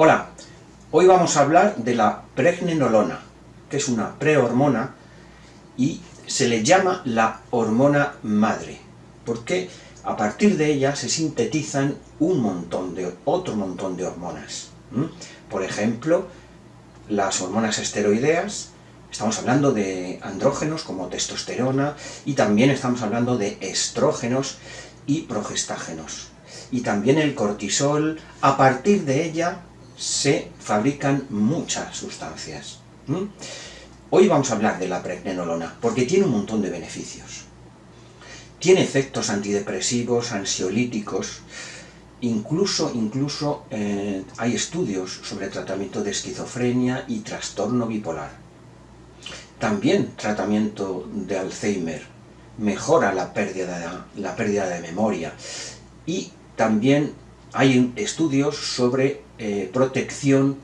Hola, hoy vamos a hablar de la pregnenolona, que es una prehormona y se le llama la hormona madre, porque a partir de ella se sintetizan otro montón de hormonas. Por ejemplo, las hormonas esteroideas, estamos hablando de andrógenos como testosterona y también estamos hablando de estrógenos y progestágenos. Y también el cortisol, a partir de ella se fabrican muchas sustancias. Hoy vamos a hablar de la pregnenolona porque tiene un montón de beneficios. Tiene efectos antidepresivos, ansiolíticos, incluso hay estudios sobre tratamiento de esquizofrenia y trastorno bipolar. También tratamiento de Alzheimer, mejora la pérdida de memoria y también hay estudios sobre protección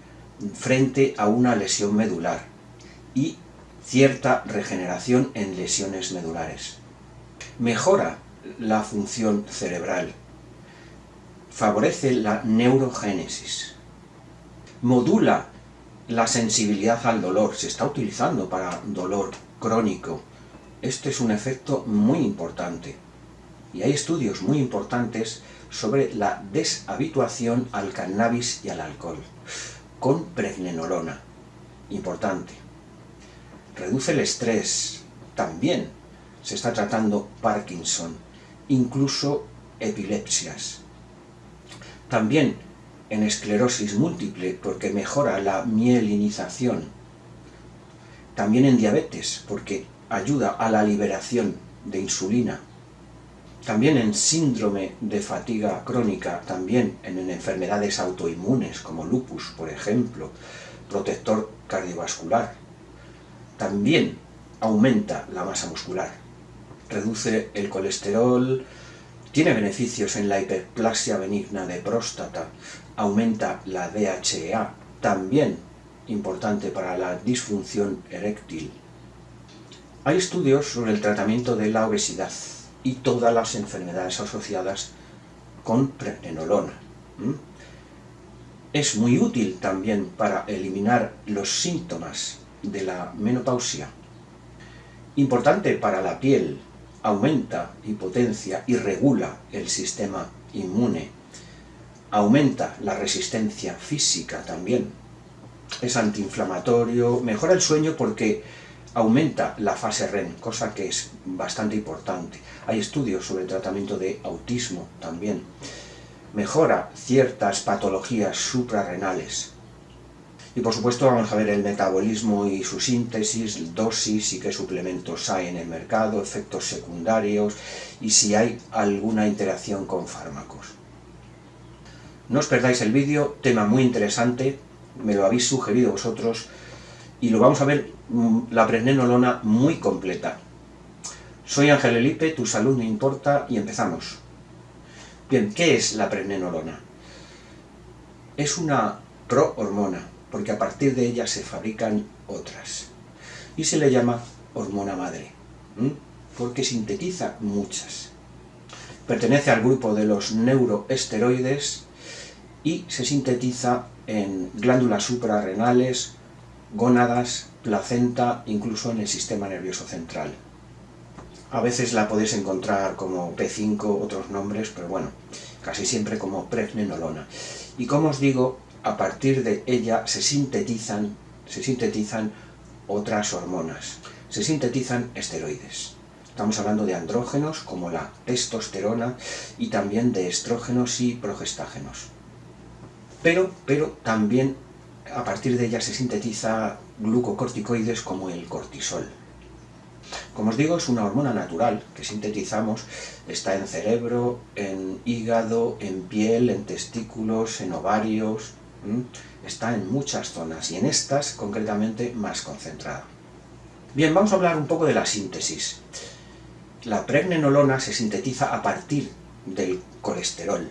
frente a una lesión medular y cierta regeneración en lesiones medulares. Mejora la función cerebral, favorece la neurogénesis, modula la sensibilidad al dolor, se está utilizando para dolor crónico. Este es un efecto muy importante y hay estudios muy importantes sobre la deshabituación al cannabis y al alcohol con pregnenolona. Importante. Reduce el estrés, también se está tratando Parkinson, incluso epilepsias. También en esclerosis múltiple porque mejora la mielinización. También en diabetes porque ayuda a la liberación de insulina. También en síndrome de fatiga crónica, también en enfermedades autoinmunes como lupus, por ejemplo, protector cardiovascular. También aumenta la masa muscular, reduce el colesterol, tiene beneficios en la hiperplasia benigna de próstata, aumenta la DHEA, también importante para la disfunción eréctil. Hay estudios sobre el tratamiento de la obesidad y todas las enfermedades asociadas con pregnenolona. Es muy útil también para eliminar los síntomas de la menopausia. Importante para la piel, aumenta y potencia y regula el sistema inmune. Aumenta la resistencia física también. Es antiinflamatorio, mejora el sueño porque aumenta la fase REM, cosa que es bastante importante. Hay estudios sobre el tratamiento de autismo también. Mejora ciertas patologías suprarrenales. Y por supuesto vamos a ver el metabolismo y su síntesis, dosis y qué suplementos hay en el mercado, efectos secundarios y si hay alguna interacción con fármacos. No os perdáis el vídeo, tema muy interesante, me lo habéis sugerido vosotros y lo vamos a ver la pregnenolona muy completa. Soy Ángel Elipe, tu salud me importa y empezamos. Bien, ¿qué es la pregnenolona? Es una prohormona, porque a partir de ella se fabrican otras. Y se le llama hormona madre, porque sintetiza muchas. Pertenece al grupo de los neuroesteroides y se sintetiza en glándulas suprarrenales, gónadas, placenta, incluso en el sistema nervioso central. A veces la podéis encontrar como P5, otros nombres, pero bueno, casi siempre como pregnenolona. Y como os digo, a partir de ella se sintetizan otras hormonas, se sintetizan esteroides. Estamos hablando de andrógenos como la testosterona y también de estrógenos y progestágenos. Pero también a partir de ella se sintetiza glucocorticoides como el cortisol. Como os digo, es una hormona natural que sintetizamos, está en cerebro, en hígado, en piel, en testículos, en ovarios, está en muchas zonas y en estas concretamente más concentrada. Bien, vamos a hablar un poco de la síntesis. La pregnenolona se sintetiza a partir del colesterol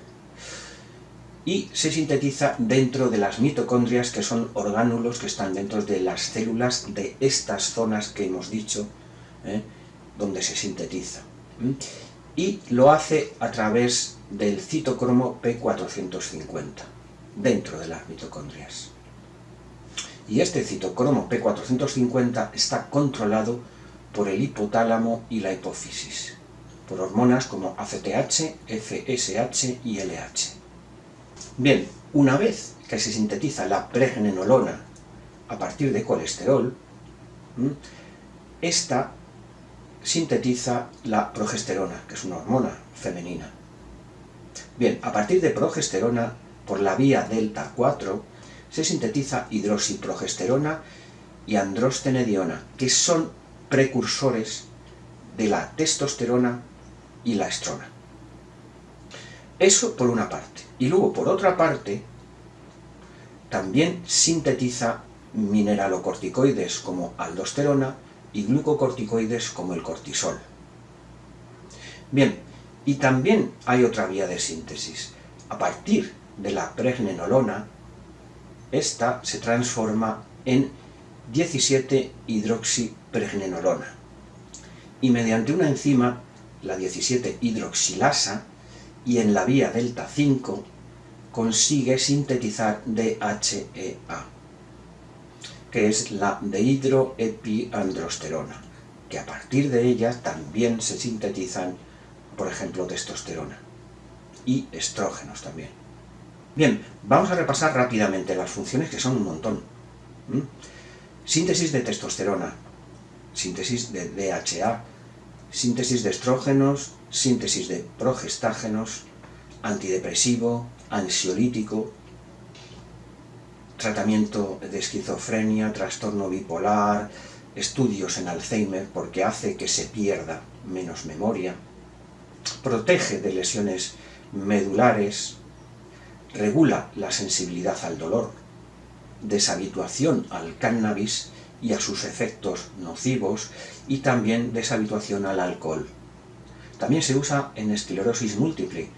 y se sintetiza dentro de las mitocondrias, que son orgánulos que están dentro de las células de estas zonas que hemos dicho, donde se sintetiza. Y lo hace a través del citocromo P450. dentro de las mitocondrias. Y este citocromo P450 está controlado por el hipotálamo y la hipófisis, por hormonas como ACTH, FSH y LH. Bien, una vez que se sintetiza la pregnenolona a partir de colesterol, esta sintetiza la progesterona, que es una hormona femenina. Bien, a partir de progesterona, por la vía delta 4, se sintetiza hidroxiprogesterona y androstenediona, que son precursores de la testosterona y la estrona. Eso por una parte. Y luego, por otra parte, también sintetiza mineralocorticoides como aldosterona y glucocorticoides como el cortisol. Bien, y también hay otra vía de síntesis. A partir de la pregnenolona, esta se transforma en 17-hidroxipregnenolona. Y mediante una enzima, la 17-hidroxilasa, y en la vía delta 5, consigue sintetizar DHEA, que es la dehidroepiandrosterona, que a partir de ella también se sintetizan, por ejemplo, testosterona y estrógenos también. Bien, vamos a repasar rápidamente las funciones, que son un montón. Síntesis de testosterona, síntesis de DHA, síntesis de estrógenos, síntesis de progestágenos, antidepresivo, ansiolítico, tratamiento de esquizofrenia, trastorno bipolar, estudios en Alzheimer porque hace que se pierda menos memoria, protege de lesiones medulares, regula la sensibilidad al dolor, deshabituación al cannabis y a sus efectos nocivos, y también deshabituación al alcohol. También se usa en esclerosis múltiple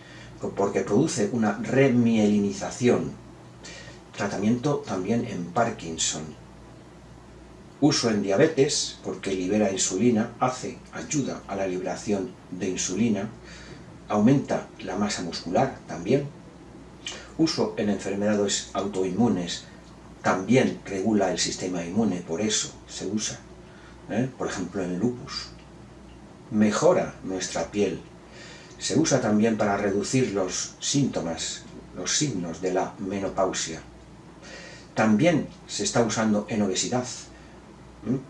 porque produce una remielinización. Tratamiento también en Parkinson. Uso en diabetes porque libera insulina, ayuda a la liberación de insulina, aumenta la masa muscular también. Uso en enfermedades autoinmunes, también regula el sistema inmune, por eso se usa, por ejemplo en lupus. Mejora nuestra piel. Se usa también para reducir los síntomas, los signos de la menopausia. También se está usando en obesidad,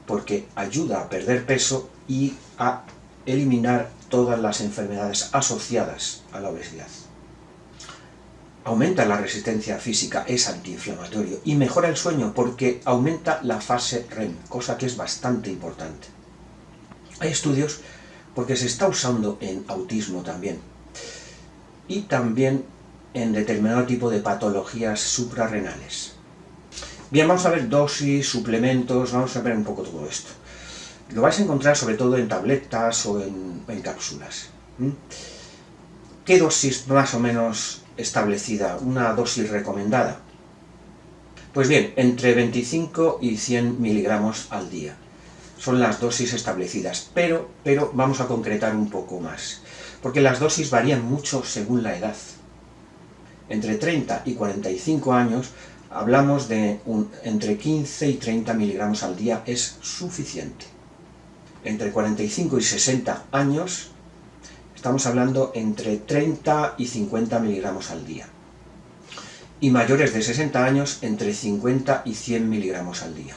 porque ayuda a perder peso y a eliminar todas las enfermedades asociadas a la obesidad. Aumenta la resistencia física, es antiinflamatorio, y mejora el sueño porque aumenta la fase REM, cosa que es bastante importante. Hay estudios porque se está usando en autismo también, y también en determinado tipo de patologías suprarrenales. Bien, vamos a ver dosis, suplementos, vamos a ver un poco todo esto. Lo vais a encontrar sobre todo en tabletas o en cápsulas. ¿Qué dosis más o menos establecida? Una dosis recomendada. Pues bien, entre 25 y 100 miligramos al día. Son las dosis establecidas, pero vamos a concretar un poco más, porque las dosis varían mucho según la edad. Entre 30 y 45 años hablamos de entre 15 y 30 miligramos al día es suficiente. Entre 45 y 60 años estamos hablando entre 30 y 50 miligramos al día. Y mayores de 60 años entre 50 y 100 miligramos al día.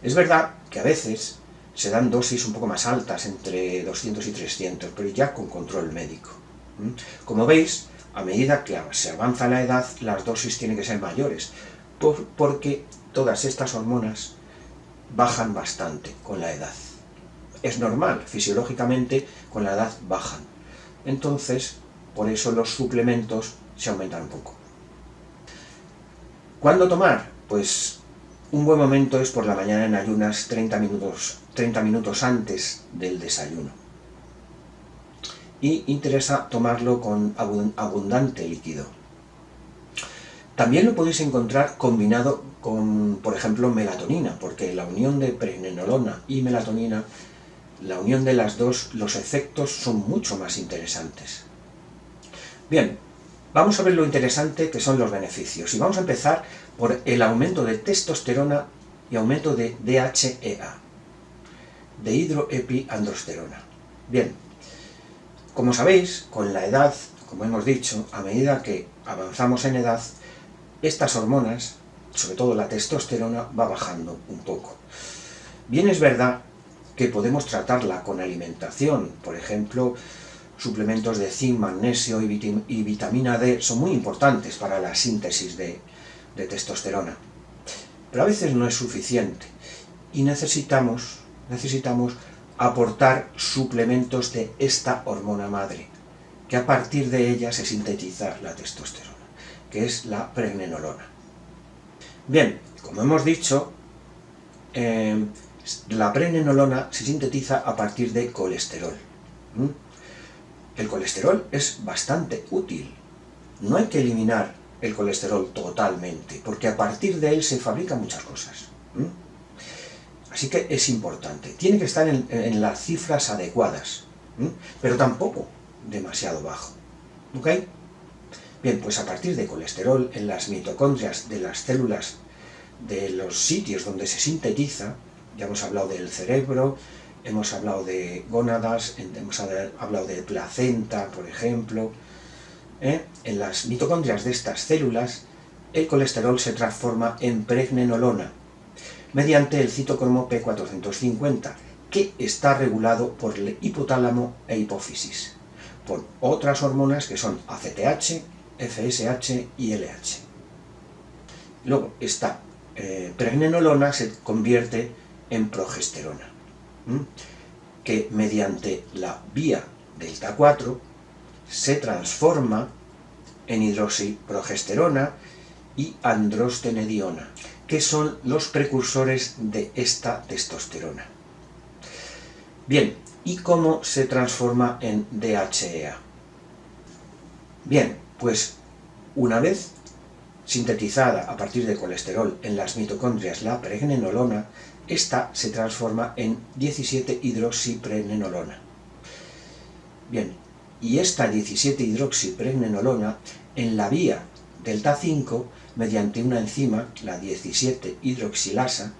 Es verdad que a veces se dan dosis un poco más altas, entre 200 y 300, pero ya con control médico. Como veis, a medida que se avanza la edad, las dosis tienen que ser mayores, porque todas estas hormonas bajan bastante con la edad. Es normal, fisiológicamente con la edad bajan. Entonces, por eso los suplementos se aumentan un poco. ¿Cuándo tomar? Pues un buen momento es por la mañana en ayunas, 30 minutos antes del desayuno. Y interesa tomarlo con abundante líquido. También lo podéis encontrar combinado con, por ejemplo, melatonina, porque la unión de pregnenolona y melatonina, la unión de las dos, los efectos son mucho más interesantes. Bien, Vamos a ver lo interesante que son los beneficios. Y vamos a empezar por el aumento de testosterona y aumento de DHEA, dehidroepiandrosterona. Bien, como sabéis, con la edad, como hemos dicho, a medida que avanzamos en edad, estas hormonas, sobre todo la testosterona, va bajando un poco. Bien es verdad que podemos tratarla con alimentación, por ejemplo, suplementos de zinc, magnesio y vitamina D son muy importantes para la síntesis de testosterona. Pero a veces no es suficiente y necesitamos aportar suplementos de esta hormona madre, que a partir de ella se sintetiza la testosterona, que es la pregnenolona. Bien, como hemos dicho, la pregnenolona se sintetiza a partir de colesterol. El colesterol es bastante útil. No hay que eliminar el colesterol totalmente, porque a partir de él se fabrican muchas cosas. Así que es importante. Tiene que estar en las cifras adecuadas, pero tampoco demasiado bajo. ¿Ok? Bien, pues a partir de colesterol en las mitocondrias de las células de los sitios donde se sintetiza, ya hemos hablado del cerebro, hemos hablado de gónadas, hemos hablado de placenta, por ejemplo. En las mitocondrias de estas células, el colesterol se transforma en pregnenolona mediante el citocromo P450, que está regulado por el hipotálamo e hipófisis, por otras hormonas que son ACTH, FSH y LH. Luego, esta pregnenolona se convierte en progesterona, que mediante la vía delta 4 se transforma en hidroxiprogesterona y androstenediona, que son los precursores de esta testosterona. Bien, ¿y cómo se transforma en DHEA? Bien, pues una vez sintetizada a partir de colesterol en las mitocondrias la pregnenolona, esta se transforma en 17-hidroxipregnenolona. Bien, y esta 17-hidroxipregnenolona en la vía delta 5, mediante una enzima, la 17-hidroxilasa,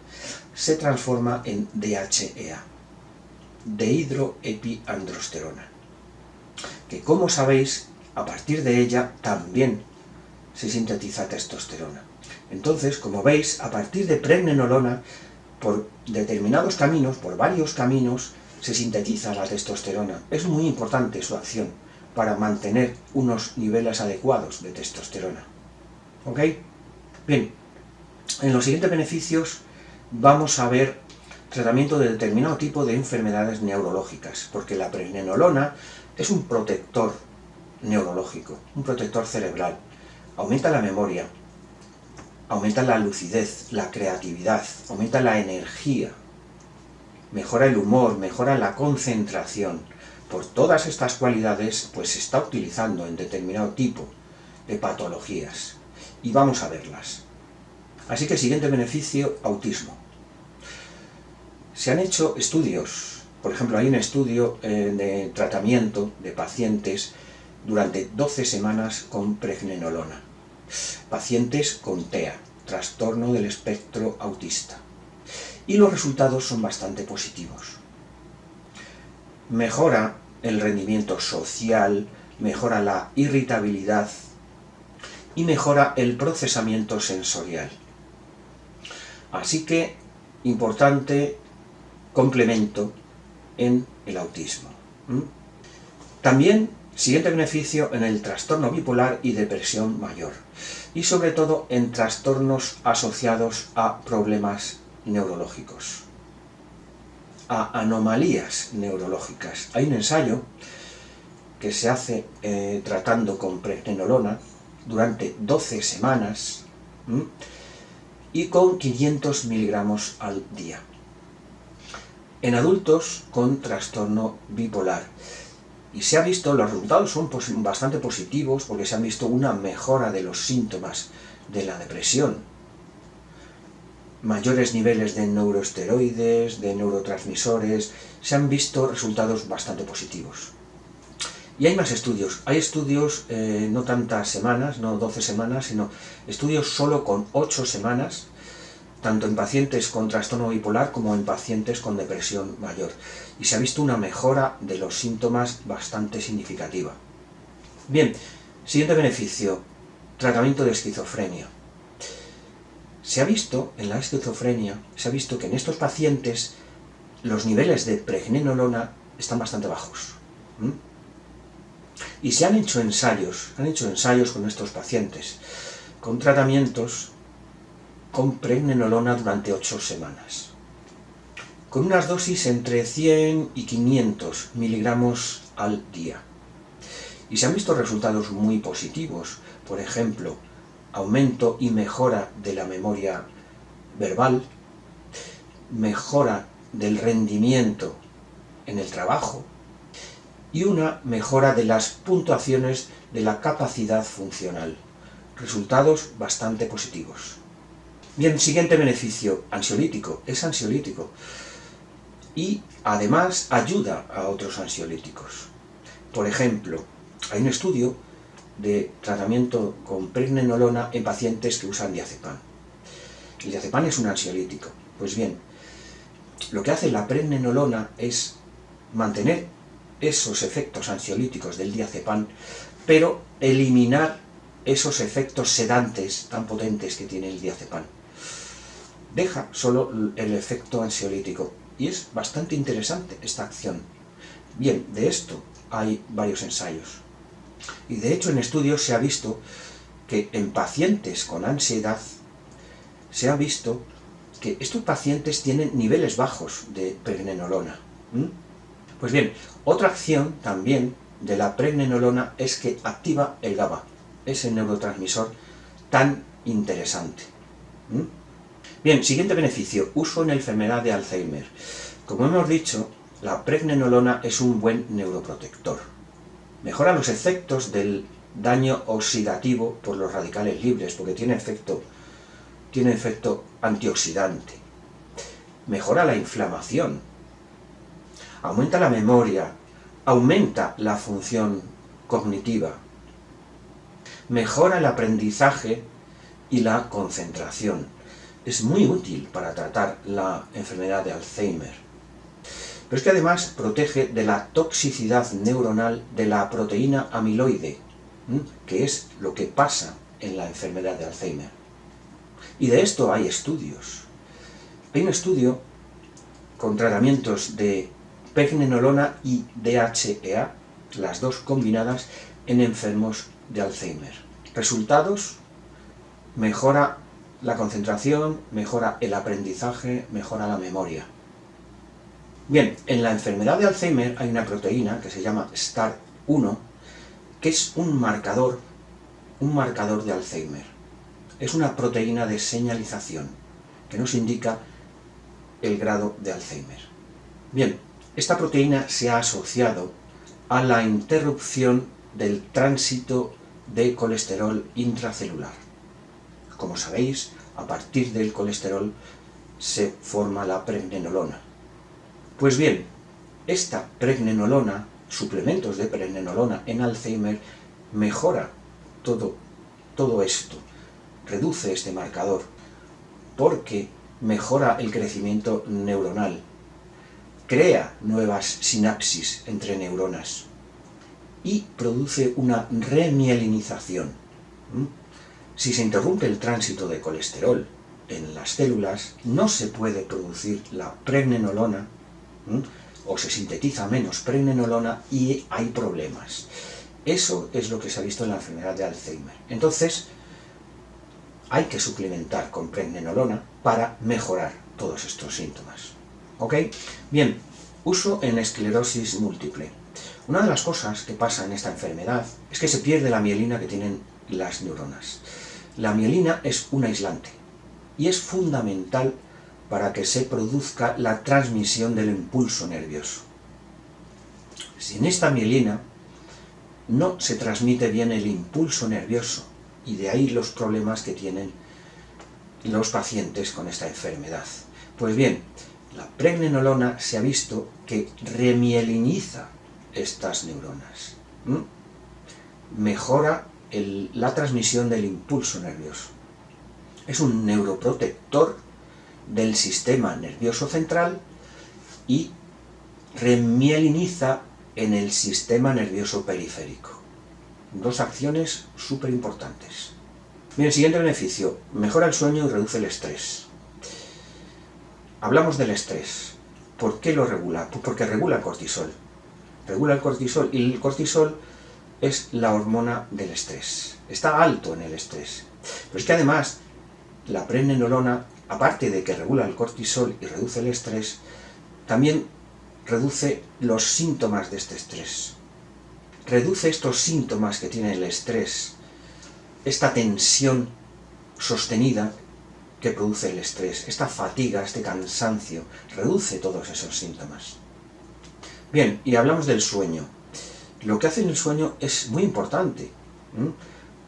se transforma en DHEA, dehidroepiandrosterona, que como sabéis, a partir de ella también se sintetiza testosterona. Entonces, como veis, a partir de pregnenolona, por determinados caminos, por varios caminos, se sintetiza la testosterona. Es muy importante su acción para mantener unos niveles adecuados de testosterona. ¿Ok? Bien, en los siguientes beneficios vamos a ver tratamiento de determinado tipo de enfermedades neurológicas, porque la pregnenolona es un protector neurológico, un protector cerebral. Aumenta la memoria, aumenta la lucidez, la creatividad, aumenta la energía, mejora el humor, mejora la concentración. Por todas estas cualidades, pues se está utilizando en determinado tipo de patologías. Y vamos a verlas. Así que siguiente beneficio, autismo. Se han hecho estudios, por ejemplo, hay un estudio de tratamiento de pacientes durante 12 semanas con pregnenolona. Pacientes con TEA, trastorno del espectro autista. Y los resultados son bastante positivos. Mejora el rendimiento social, mejora la irritabilidad y mejora el procesamiento sensorial. Así que, importante complemento en el autismo. También, siguiente beneficio en el trastorno bipolar y depresión mayor. Y sobre todo en trastornos asociados a problemas neurológicos, a anomalías neurológicas. Hay un ensayo que se hace tratando con pregnenolona durante 12 semanas y con 500 miligramos al día en adultos con trastorno bipolar. Y se ha visto, los resultados son bastante positivos porque se han visto una mejora de los síntomas de la depresión, mayores niveles de neuroesteroides, de neurotransmisores, se han visto resultados bastante positivos. Y hay más estudios. Hay estudios, no tantas semanas, no 12 semanas, sino estudios solo con 8 semanas, tanto en pacientes con trastorno bipolar como en pacientes con depresión mayor. Y se ha visto una mejora de los síntomas bastante significativa. Bien, siguiente beneficio, tratamiento de esquizofrenia. Se ha visto, en la esquizofrenia, se ha visto que en estos pacientes los niveles de pregnenolona están bastante bajos. Y se han hecho ensayos con estos pacientes, con tratamientos con pregnenolona durante 8 semanas, con unas dosis entre 100 y 500 miligramos al día. Y se han visto resultados muy positivos, por ejemplo, aumento y mejora de la memoria verbal, mejora del rendimiento en el trabajo y una mejora de las puntuaciones de la capacidad funcional. Resultados bastante positivos. Bien, siguiente beneficio, ansiolítico. Es ansiolítico y además ayuda a otros ansiolíticos. Por ejemplo, hay un estudio de tratamiento con pregnenolona en pacientes que usan diazepam. El diazepam es un ansiolítico. Pues bien, lo que hace la pregnenolona es mantener esos efectos ansiolíticos del diazepam, pero eliminar esos efectos sedantes tan potentes que tiene el diazepam. Deja solo el efecto ansiolítico y es bastante interesante esta acción. Bien, de esto hay varios ensayos. Y de hecho en estudios se ha visto que en pacientes con ansiedad se ha visto que estos pacientes tienen niveles bajos de pregnenolona. Pues bien, otra acción también de la pregnenolona es que activa el GABA, ese neurotransmisor tan interesante. Bien, siguiente beneficio, uso en la enfermedad de Alzheimer. Como hemos dicho, la pregnenolona es un buen neuroprotector. Mejora los efectos del daño oxidativo por los radicales libres, porque tiene efecto antioxidante. Mejora la inflamación. Aumenta la memoria. Aumenta la función cognitiva. Mejora el aprendizaje y la concentración. Es muy útil para tratar la enfermedad de Alzheimer. Pero es que además protege de la toxicidad neuronal de la proteína amiloide, que es lo que pasa en la enfermedad de Alzheimer. Y de esto hay estudios. Hay un estudio con tratamientos de pregnenolona y DHEA, las dos combinadas, en enfermos de Alzheimer. Resultados: mejora la concentración, mejora el aprendizaje, mejora la memoria. Bien, en la enfermedad de Alzheimer hay una proteína que se llama STAR1, que es un marcador de Alzheimer. Es una proteína de señalización que nos indica el grado de Alzheimer. Bien, esta proteína se ha asociado a la interrupción del tránsito de colesterol intracelular. Como sabéis, a partir del colesterol se forma la pregnenolona. Pues bien, esta pregnenolona, suplementos de pregnenolona en Alzheimer, mejora todo esto, reduce este marcador, porque mejora el crecimiento neuronal, crea nuevas sinapsis entre neuronas y produce una remielinización. Si se interrumpe el tránsito de colesterol en las células, no se puede producir la pregnenolona, o se sintetiza menos pregnenolona y hay problemas. Eso es lo que se ha visto en la enfermedad de Alzheimer. Entonces, hay que suplementar con pregnenolona para mejorar todos estos síntomas. ¿Ok? Bien, uso en esclerosis múltiple. Una de las cosas que pasa en esta enfermedad es que se pierde la mielina que tienen las neuronas. La mielina es un aislante y es fundamental para que se produzca la transmisión del impulso nervioso. Sin esta mielina no se transmite bien el impulso nervioso y de ahí los problemas que tienen los pacientes con esta enfermedad. Pues bien, la pregnenolona se ha visto que remieliniza estas neuronas. Mejora la transmisión del impulso nervioso. Es un neuroprotector del sistema nervioso central y remieliniza en el sistema nervioso periférico. Dos acciones súper importantes. Bien, siguiente beneficio. Mejora el sueño y reduce el estrés. Hablamos del estrés. ¿Por qué lo regula? Pues porque regula el cortisol. Regula el cortisol y el cortisol es la hormona del estrés. Está alto en el estrés. Pero es que además la pregnenolona, aparte de que regula el cortisol y reduce el estrés, también reduce los síntomas de este estrés. Reduce estos síntomas que tiene el estrés, esta tensión sostenida que produce el estrés, esta fatiga, este cansancio, reduce todos esos síntomas. Bien, y hablamos del sueño. Lo que hace en el sueño es muy importante,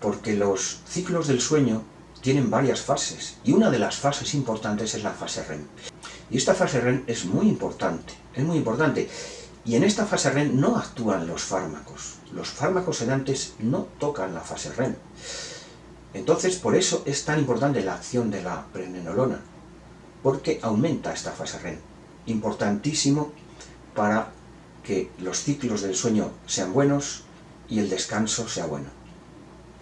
porque los ciclos del sueño tienen varias fases, y una de las fases importantes es la fase REM. Y esta fase REM es muy importante, y en esta fase REM no actúan los fármacos sedantes no tocan la fase REM. Entonces, por eso es tan importante la acción de la pregnenolona, porque aumenta esta fase REM, importantísimo para que los ciclos del sueño sean buenos y el descanso sea bueno.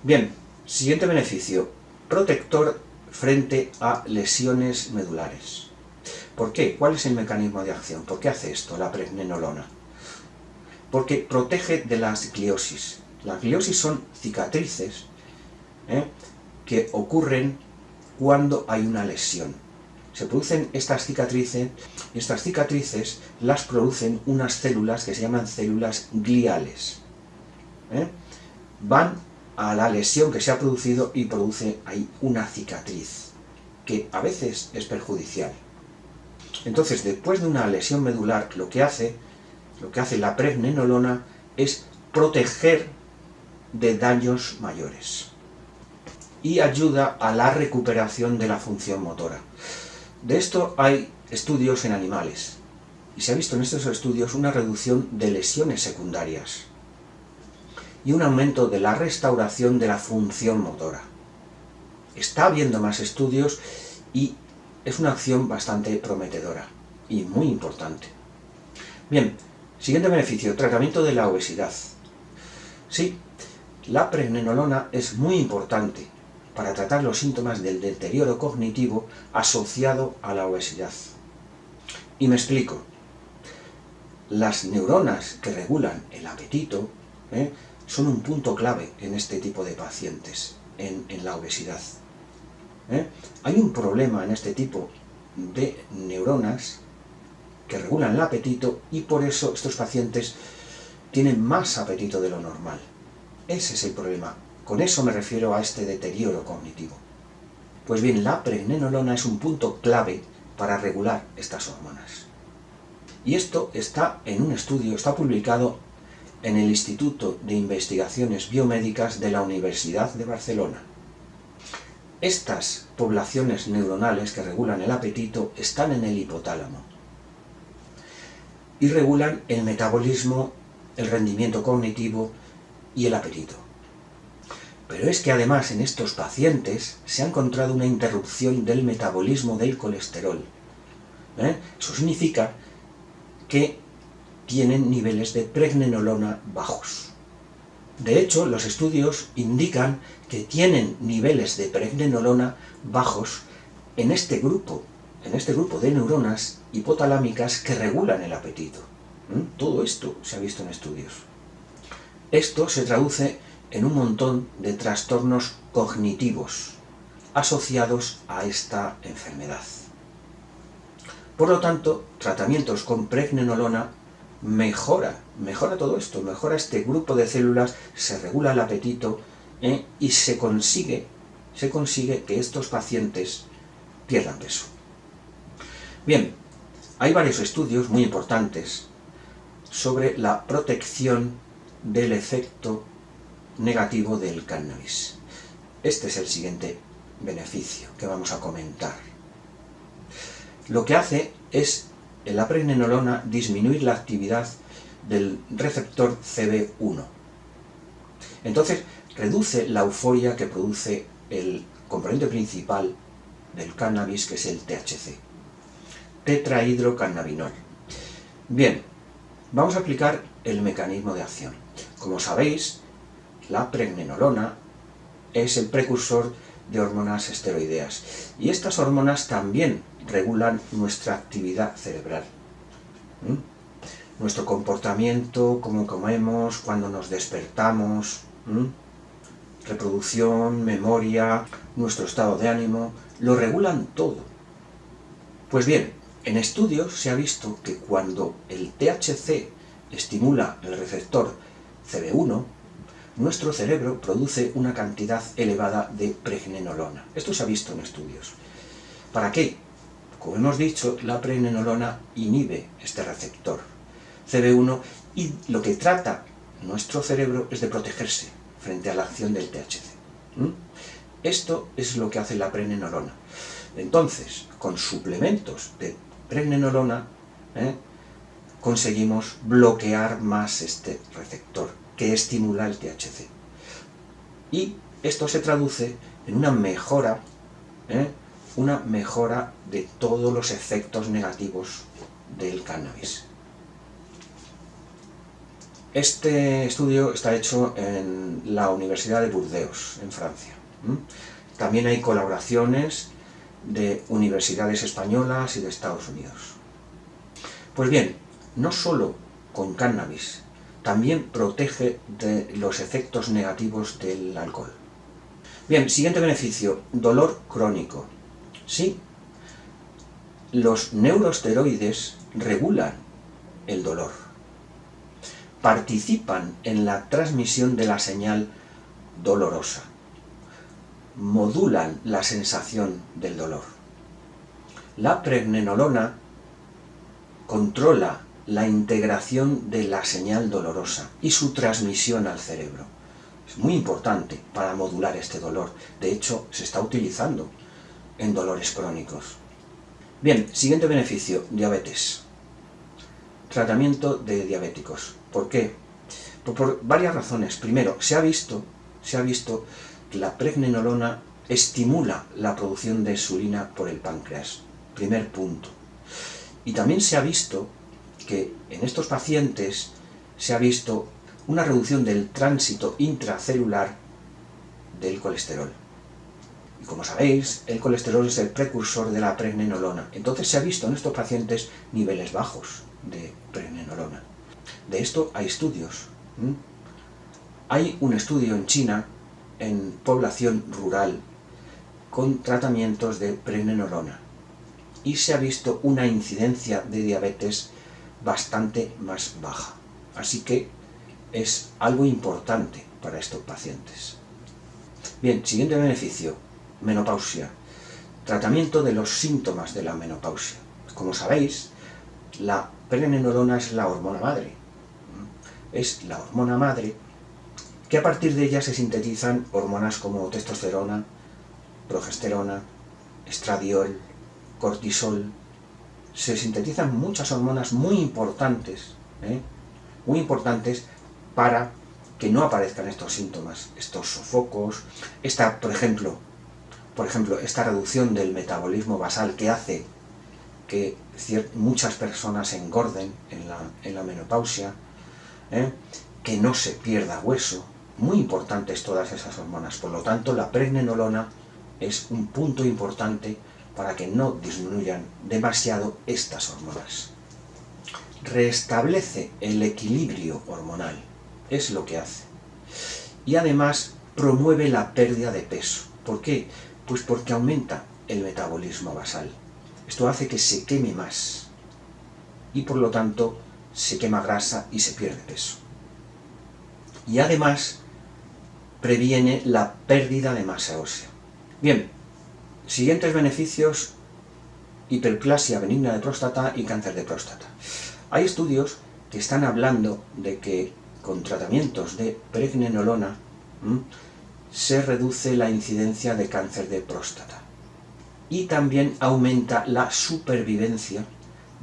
Bien, siguiente beneficio, protector frente a lesiones medulares. ¿Por qué? ¿Cuál es el mecanismo de acción? ¿Por qué hace esto la pregnenolona? Porque protege de las gliosis. Las gliosis son cicatrices que ocurren cuando hay una lesión. Se producen estas cicatrices, y estas cicatrices las producen unas células que se llaman células gliales. Van a la lesión que se ha producido y produce ahí una cicatriz, que a veces es perjudicial. Entonces, después de una lesión medular, lo que hace la pregnenolona es proteger de daños mayores y ayuda a la recuperación de la función motora. De esto hay estudios en animales, y se ha visto en estos estudios una reducción de lesiones secundarias y un aumento de la restauración de la función motora. Está habiendo más estudios y es una acción bastante prometedora y muy importante. Bien, siguiente beneficio, tratamiento de la obesidad. Sí, la pregnenolona es muy importante para tratar los síntomas del deterioro cognitivo asociado a la obesidad. Y me explico. Las neuronas que regulan el apetito son un punto clave en este tipo de pacientes, en la obesidad. Hay un problema en este tipo de neuronas que regulan el apetito y por eso estos pacientes tienen más apetito de lo normal. Ese es el problema. Con eso me refiero a este deterioro cognitivo. Pues bien, la pregnenolona es un punto clave para regular estas hormonas. Y esto está en un estudio, está publicado en el Instituto de Investigaciones Biomédicas de la Universidad de Barcelona. Estas poblaciones neuronales que regulan el apetito están en el hipotálamo y regulan el metabolismo, el rendimiento cognitivo y el apetito. Pero es que además en estos pacientes se ha encontrado una interrupción del metabolismo del colesterol. Eso significa que tienen niveles de pregnenolona bajos. De hecho, los estudios indican que tienen niveles de pregnenolona bajos en este grupo de neuronas hipotalámicas que regulan el apetito. Todo esto se ha visto en estudios. Esto se traduce en un montón de trastornos cognitivos asociados a esta enfermedad. Por lo tanto, tratamientos con pregnenolona mejora todo esto, mejora este grupo de células, se regula el apetito y se consigue que estos pacientes pierdan peso. Bien, hay varios estudios muy importantes sobre la protección del efecto negativo del cannabis. Este es el siguiente beneficio que vamos a comentar. Lo que hace es en la pregnenolona disminuir la actividad del receptor CB1. Entonces, reduce la euforia que produce el componente principal del cannabis, que es el THC, tetrahidrocannabinol. Bien, vamos a explicar el mecanismo de acción. Como sabéis, la pregnenolona es el precursor de hormonas esteroideas, y estas hormonas también regulan nuestra actividad cerebral. Nuestro comportamiento, cómo comemos, cuando nos despertamos, reproducción, memoria, nuestro estado de ánimo, lo regulan todo. Pues bien, en estudios se ha visto que cuando el THC estimula el receptor CB1, nuestro cerebro produce una cantidad elevada de pregnenolona. Esto se ha visto en estudios. ¿Para qué? Como hemos dicho, la pregnenolona inhibe este receptor CB1 y lo que trata nuestro cerebro es de protegerse frente a la acción del THC. Esto es lo que hace la pregnenolona. Entonces, con suplementos de pregnenolona, conseguimos bloquear más este receptor que estimula el THC. Y esto se traduce en una mejora de todos los efectos negativos del cannabis. Este estudio está hecho en la Universidad de Burdeos, en Francia. También hay colaboraciones de universidades españolas y de Estados Unidos. Pues bien, no solo con cannabis, también protege de los efectos negativos del alcohol. Bien, siguiente beneficio, dolor crónico. Sí, los neuroesteroides regulan el dolor, participan en la transmisión de la señal dolorosa, modulan la sensación del dolor. La pregnenolona controla la integración de la señal dolorosa y su transmisión al cerebro. Es muy importante para modular este dolor. De hecho, se está utilizando en dolores crónicos. Bien, siguiente beneficio, diabetes. Tratamiento de diabéticos. ¿Por qué? Pues por varias razones. Primero, se ha visto que la pregnenolona estimula la producción de insulina por el páncreas. Primer punto. Y también se ha visto que en estos pacientes se ha visto una reducción del tránsito intracelular del colesterol. Y como sabéis, el colesterol es el precursor de la pregnenolona. Entonces se ha visto en estos pacientes niveles bajos de pregnenolona. De esto hay estudios. Hay un estudio en China, en población rural, con tratamientos de pregnenolona. Y se ha visto una incidencia de diabetes bastante más baja. Así que es algo importante para estos pacientes. Bien, siguiente beneficio, menopausia. Tratamiento de los síntomas de la menopausia. Como sabéis, la pregnenolona es la hormona madre. Es la hormona madre que a partir de ella se sintetizan hormonas como testosterona, progesterona, estradiol, cortisol. Se sintetizan muchas hormonas muy importantes para que no aparezcan estos síntomas, estos sofocos, por ejemplo, esta reducción del metabolismo basal que hace que muchas personas engorden en la menopausia, que no se pierda hueso. Muy importantes todas esas hormonas. Por lo tanto, la pregnenolona es un punto importante para que no disminuyan demasiado estas hormonas. Restablece el equilibrio hormonal, es lo que hace. Y además promueve la pérdida de peso. ¿Por qué? Pues porque aumenta el metabolismo basal. Esto hace que se queme más y por lo tanto se quema grasa y se pierde peso. Y además previene la pérdida de masa ósea. Bien, siguientes beneficios: hiperplasia benigna de próstata y cáncer de próstata. Hay estudios que están hablando de que con tratamientos de pregnenolona se reduce la incidencia de cáncer de próstata y también aumenta la supervivencia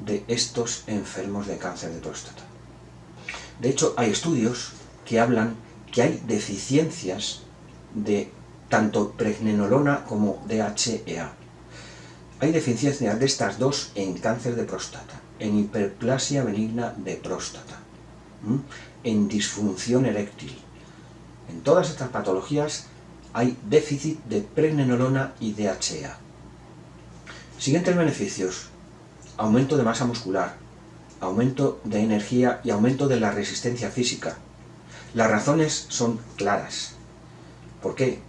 de estos enfermos de cáncer de próstata. De hecho, hay estudios que hablan que hay deficiencias de tanto pregnenolona como DHEA. Hay deficiencias de estas dos en cáncer de próstata, en hiperplasia benigna de próstata, en disfunción eréctil. En todas estas patologías hay déficit de pregnenolona y DHEA. Siguientes beneficios: aumento de masa muscular, aumento de energía y aumento de la resistencia física. Las razones son claras. ¿Por qué?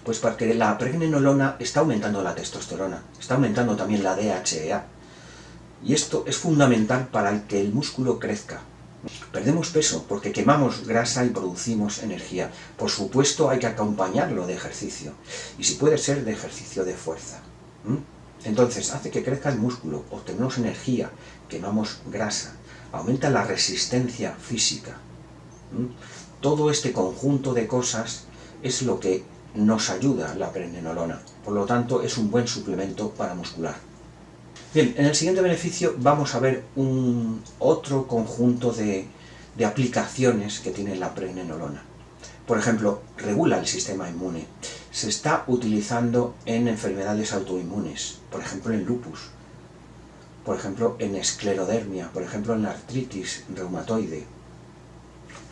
Pues porque la pregnenolona está aumentando la testosterona, está aumentando también la DHEA. Y esto es fundamental para que el músculo crezca. Perdemos peso porque quemamos grasa y producimos energía. Por supuesto hay que acompañarlo de ejercicio. Y si puede ser de ejercicio de fuerza. Entonces hace que crezca el músculo, obtenemos energía, quemamos grasa, aumenta la resistencia física. Todo este conjunto de cosas es lo que nos ayuda la pregnenolona. Por lo tanto, es un buen suplemento para muscular. Bien, en el siguiente beneficio vamos a ver otro conjunto de aplicaciones que tiene la pregnenolona. Por ejemplo, regula el sistema inmune. Se está utilizando en enfermedades autoinmunes, por ejemplo en lupus, por ejemplo en esclerodermia, por ejemplo en artritis reumatoide.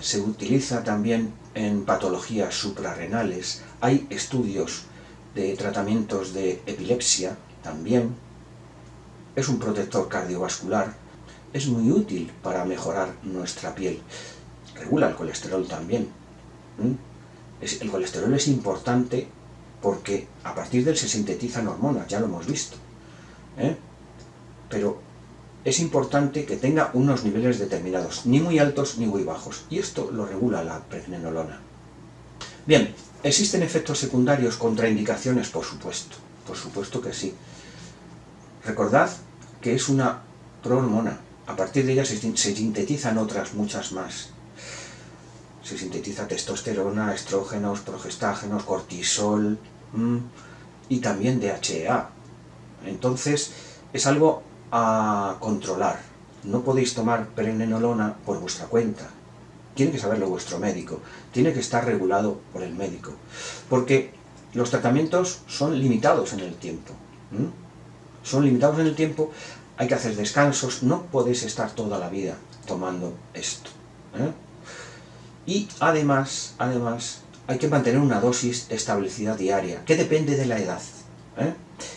Se utiliza también en patologías suprarrenales. Hay estudios de tratamientos de epilepsia también. Es un protector cardiovascular. Es muy útil para mejorar nuestra piel. Regula el colesterol también. El colesterol es importante porque a partir de él se sintetizan hormonas, ya lo hemos visto. Pero es importante que tenga unos niveles determinados, ni muy altos ni muy bajos, y esto lo regula la pregnenolona. Bien, ¿existen efectos secundarios, contraindicaciones? Por supuesto que sí. Recordad que es una prohormona, a partir de ella se sintetizan otras muchas más. Se sintetiza testosterona, estrógenos, progestágenos, cortisol y también DHEA. Entonces es algo a controlar. No podéis tomar pregnenolona por vuestra cuenta. Tiene que saberlo vuestro médico. Tiene que estar regulado por el médico. Porque los tratamientos son limitados en el tiempo. Son limitados en el tiempo, hay que hacer descansos, no podéis estar toda la vida tomando esto. Y además hay que mantener una dosis establecida diaria, que depende de la edad.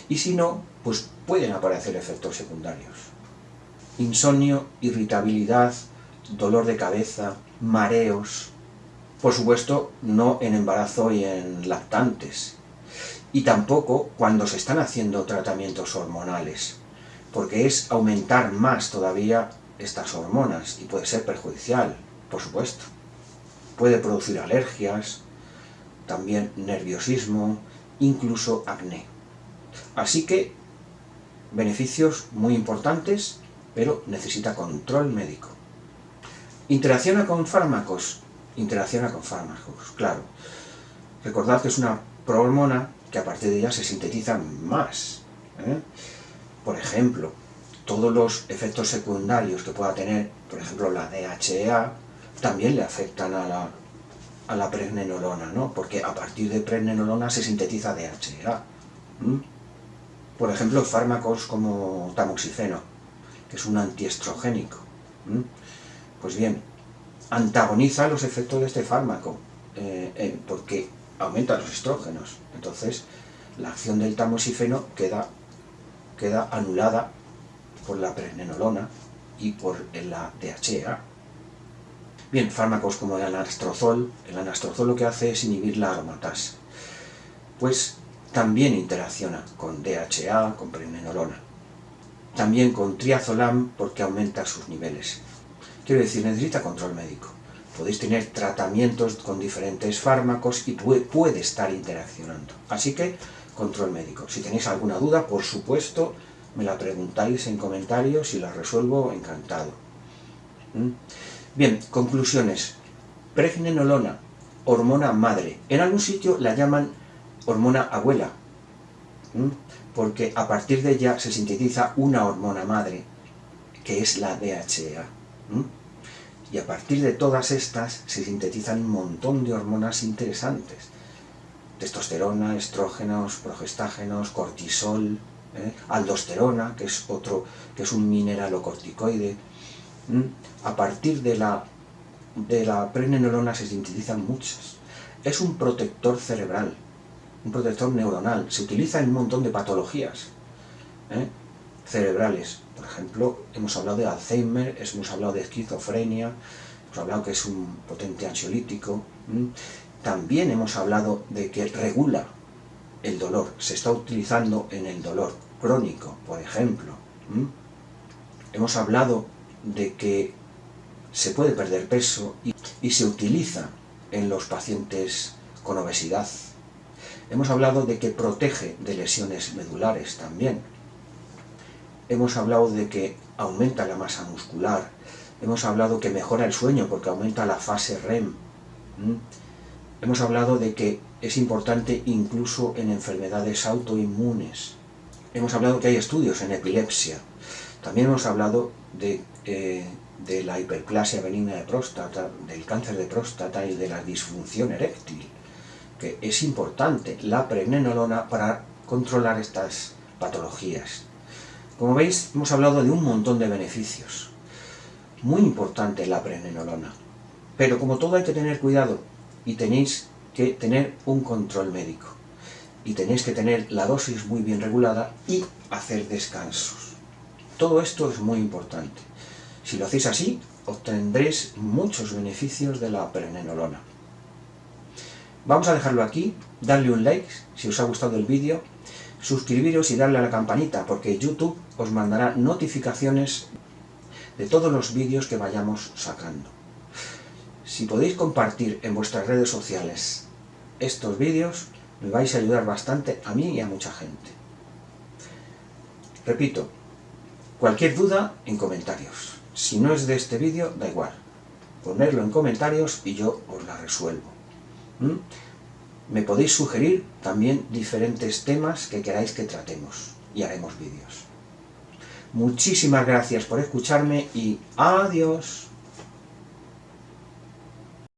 Y si no, pues pueden aparecer efectos secundarios. Insomnio, irritabilidad, dolor de cabeza, mareos. Por supuesto, no en embarazo y en lactantes. Y tampoco cuando se están haciendo tratamientos hormonales, porque es aumentar más todavía estas hormonas y puede ser perjudicial, por supuesto. Puede producir alergias, también nerviosismo, incluso acné. Así que, beneficios muy importantes, pero necesita control médico. ¿Interacciona con fármacos? Interacciona con fármacos, claro. Recordad que es una prohormona que a partir de ella se sintetizan más. Por ejemplo, todos los efectos secundarios que pueda tener, por ejemplo la DHEA, también le afectan a la pregnenolona, ¿no? Porque a partir de pregnenolona se sintetiza DHEA. Por ejemplo, fármacos como tamoxifeno, que es un antiestrogénico. Pues bien, antagoniza los efectos de este fármaco, porque aumenta los estrógenos. Entonces, la acción del tamoxifeno queda anulada por la pregnenolona y por la DHEA. Bien, fármacos como el anastrozol. El anastrozol lo que hace es inhibir la aromatasa. Pues también interacciona con DHEA, con pregnenolona. También con triazolam porque aumenta sus niveles. Quiero decir, necesita control médico. Podéis tener tratamientos con diferentes fármacos y puede estar interaccionando. Así que, control médico. Si tenéis alguna duda, por supuesto, me la preguntáis en comentarios y la resuelvo encantado. Bien, conclusiones. Pregnenolona, hormona madre. En algún sitio la llaman hormona abuela, porque a partir de ella se sintetiza una hormona madre, que es la DHEA. Y a partir de todas estas se sintetizan un montón de hormonas interesantes. Testosterona, estrógenos, progestágenos, cortisol, aldosterona, que es un mineralocorticoide. A partir de la pregnenolona se sintetizan muchas. Es un protector cerebral, un protector neuronal. Se utiliza en un montón de patologías cerebrales. Por ejemplo, hemos hablado de Alzheimer, hemos hablado de esquizofrenia, hemos hablado que es un potente ansiolítico. También hemos hablado de que regula el dolor. Se está utilizando en el dolor crónico, por ejemplo. Hemos hablado de que se puede perder peso y se utiliza en los pacientes con obesidad. Hemos hablado de que protege de lesiones medulares también. Hemos hablado de que aumenta la masa muscular. Hemos hablado que mejora el sueño porque aumenta la fase REM. Hemos hablado de que es importante incluso en enfermedades autoinmunes. Hemos hablado que hay estudios en epilepsia. También hemos hablado de la hiperplasia benigna de próstata, del cáncer de próstata y de la disfunción eréctil, que es importante la pregnenolona para controlar estas patologías. Como veis, hemos hablado de un montón de beneficios. Muy importante la pregnenolona. Pero como todo hay que tener cuidado y tenéis que tener un control médico. Y tenéis que tener la dosis muy bien regulada y hacer descansos. Todo esto es muy importante. Si lo hacéis así, obtendréis muchos beneficios de la pregnenolona. Vamos a dejarlo aquí, darle un like si os ha gustado el vídeo, suscribiros y darle a la campanita porque YouTube os mandará notificaciones de todos los vídeos que vayamos sacando. Si podéis compartir en vuestras redes sociales estos vídeos, me vais a ayudar bastante a mí y a mucha gente. Repito, cualquier duda en comentarios. Si no es de este vídeo, da igual. Ponedlo en comentarios y yo os la resuelvo. Me podéis sugerir también diferentes temas que queráis que tratemos y haremos vídeos. Muchísimas gracias por escucharme y adiós.